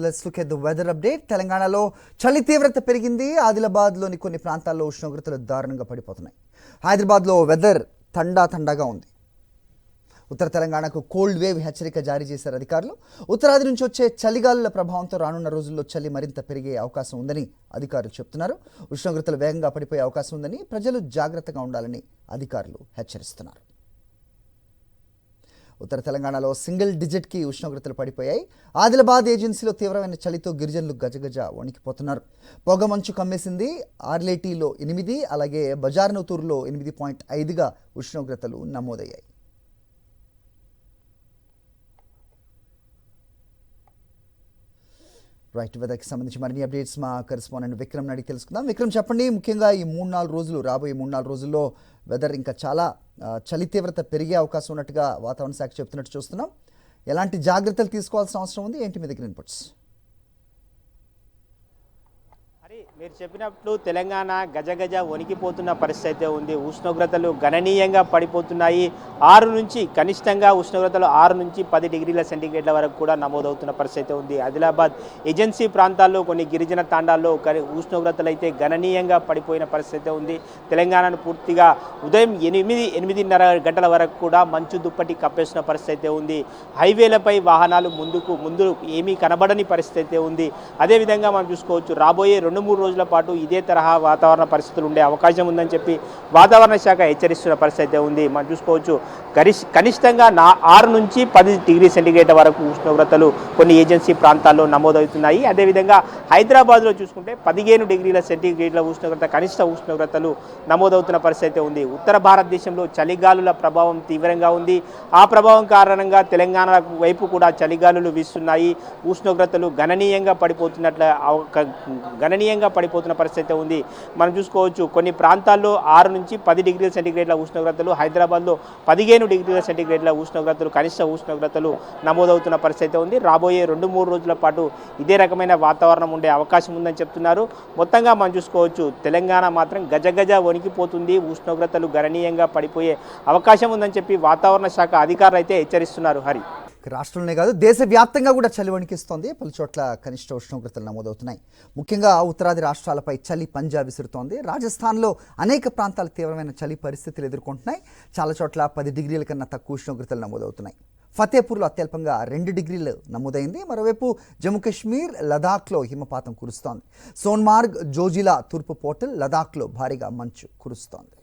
Let's look at the weather update. తెలంగాణలో చలి తీవ్రత పెరిగింది. ఆదిలాబాద్లోని కొన్ని ప్రాంతాల్లో ఉష్ణోగ్రతలు దారుణంగా పడిపోతున్నాయి. హైదరాబాద్లో వెదర్ తండాగా ఉంది. ఉత్తర తెలంగాణకు కోల్డ్ వేవ్ హెచ్చరిక జారీ చేశారు అధికారులు. ఉత్తరాది నుంచి వచ్చే చలిగాలుల ప్రభావంతో రానున్న రోజుల్లో చలి మరింత పెరిగే అవకాశం ఉందని అధికారులు చెప్తున్నారు. ఉష్ణోగ్రతలు వేగంగా పడిపోయే అవకాశం ఉందని, ప్రజలు జాగ్రత్తగా ఉండాలని అధికారులు హెచ్చరిస్తున్నారు. ఉత్తర తెలంగాణలో సింగిల్ డిజిట్కి ఉష్ణోగ్రతలు పడిపోయాయి. ఆదిలాబాద్ ఏజెన్సీలో తీవ్రమైన చలితో గిరిజనులు గజగజ వణికిపోతున్నారు. పొగ మంచు కమ్మేసింది. ఆర్లేటీలో 8, అలాగే బజార్నూతూరులో 8.5గా ఉష్ణోగ్రతలు నమోదయ్యాయి. రైట్, వెదర్కి సంబంధించి మరిన్ని అప్డేట్స్ మా కరెస్పాండెంట్ విక్రమ్ అడిగి తెలుసుకుందాం. విక్రమ్, చెప్పండి, ముఖ్యంగా ఈ 3-4 రోజులు, రాబోయే 3-4 రోజుల్లో వెదర్ ఇంకా చాలా చలి తీవ్రత పెరిగే అవకాశం ఉన్నట్టుగా వాతావరణ శాఖ చెప్తున్నట్టు చూస్తున్నాం. ఎలాంటి జాగ్రత్తలు తీసుకోవాల్సిన అవసరం ఉంది? ఏంటి మీ దగ్గర ఇన్పుట్స్? మీరు చెప్పినట్లు తెలంగాణ గజగజ వణికిపోతున్న పరిస్థితి అయితే ఉంది. ఉష్ణోగ్రతలు గణనీయంగా పడిపోతున్నాయి. కనిష్టంగా ఉష్ణోగ్రతలు 6 నుంచి 10 డిగ్రీల సెంటీగ్రేడ్ల వరకు కూడా నమోదవుతున్న పరిస్థితి ఉంది. ఆదిలాబాద్ ఏజెన్సీ ప్రాంతాల్లో కొన్ని గిరిజన తాండాల్లో ఉష్ణోగ్రతలు అయితే గణనీయంగా పడిపోయిన పరిస్థితి ఉంది. తెలంగాణను పూర్తిగా ఉదయం 8-8:30 గంటల వరకు కూడా మంచు దుప్పటి కప్పేసిన పరిస్థితి ఉంది. హైవేలపై వాహనాలు ముందు ఏమీ కనబడని పరిస్థితి ఉంది. అదేవిధంగా మనం చూసుకోవచ్చు, రాబోయే 2-3 రోజుల పాటు ఇదే తరహా వాతావరణ పరిస్థితులు ఉండే అవకాశం ఉందని చెప్పి వాతావరణ శాఖ హెచ్చరిస్తున్న పరిస్థితి ఉంది. మనం చూసుకోవచ్చు, కనిష్టంగా 6 నుంచి 10 డిగ్రీ సెంటీగ్రేడ్ వరకు ఉష్ణోగ్రతలు కొన్ని ఏజెన్సీ ప్రాంతాల్లో నమోదవుతున్నాయి. అదేవిధంగా హైదరాబాద్లో చూసుకుంటే 15 డిగ్రీల సెంటీగ్రేడ్ల ఉష్ణోగ్రత, కనిష్ట ఉష్ణోగ్రతలు నమోదవుతున్న పరిస్థితి ఉంది. ఉత్తర భారతదేశంలో చలిగాలుల ప్రభావం తీవ్రంగా ఉంది. ఆ ప్రభావం కారణంగా తెలంగాణ వైపు కూడా చలిగాలులు వీస్తున్నాయి. ఉష్ణోగ్రతలు గణనీయంగా పడిపోతున్న పరిస్థితి ఉంది. మనం చూసుకోవచ్చు, కొన్ని ప్రాంతాల్లో 6 నుంచి 10 డిగ్రీల సెంటీగ్రేడ్ల ఉష్ణోగ్రతలు, హైదరాబాద్లో 15 డిగ్రీల సెంటీగ్రేడ్ల ఉష్ణోగ్రతలు, కనిష్ట ఉష్ణోగ్రతలు నమోదవుతున్న పరిస్థితి ఉంది. రాబోయే 2-3 రోజుల పాటు ఇదే రకమైన వాతావరణం ఉండే అవకాశం ఉందని చెప్తున్నారు. మొత్తంగా మనం చూసుకోవచ్చు, తెలంగాణ మాత్రం గజగజ వణికిపోతుంది. ఉష్ణోగ్రతలు గణనీయంగా పడిపోయే అవకాశం ఉందని చెప్పి వాతావరణ శాఖ అధికారులు అయితే హెచ్చరిస్తున్నారు. హరి, రాష్ట్రంలోనే కాదు దేశవ్యాప్తంగా కూడా చలి వణికిస్తోంది. పలు చోట్ల కనిష్ట ఉష్ణోగ్రతలు నమోదవుతున్నాయి. ముఖ్యంగా ఉత్తరాది రాష్ట్రాలపై చలి పంజా విసురుతోంది. రాజస్థాన్లో అనేక ప్రాంతాలు తీవ్రమైన చలి పరిస్థితులు ఎదుర్కొంటున్నాయి. చాలా చోట్ల 10 డిగ్రీల కన్నా తక్కువ ఉష్ణోగ్రతలు నమోదవుతున్నాయి. ఫతేపూర్లో అత్యల్పంగా 2 డిగ్రీలు నమోదైంది. మరోవైపు జమ్మూ కాశ్మీర్, లదాఖ్లో హిమపాతం కురుస్తోంది. సోన్మార్గ్, జోజిలా, తూర్పు పోర్టల్, లదాఖ్లో భారీగా మంచు కురుస్తోంది.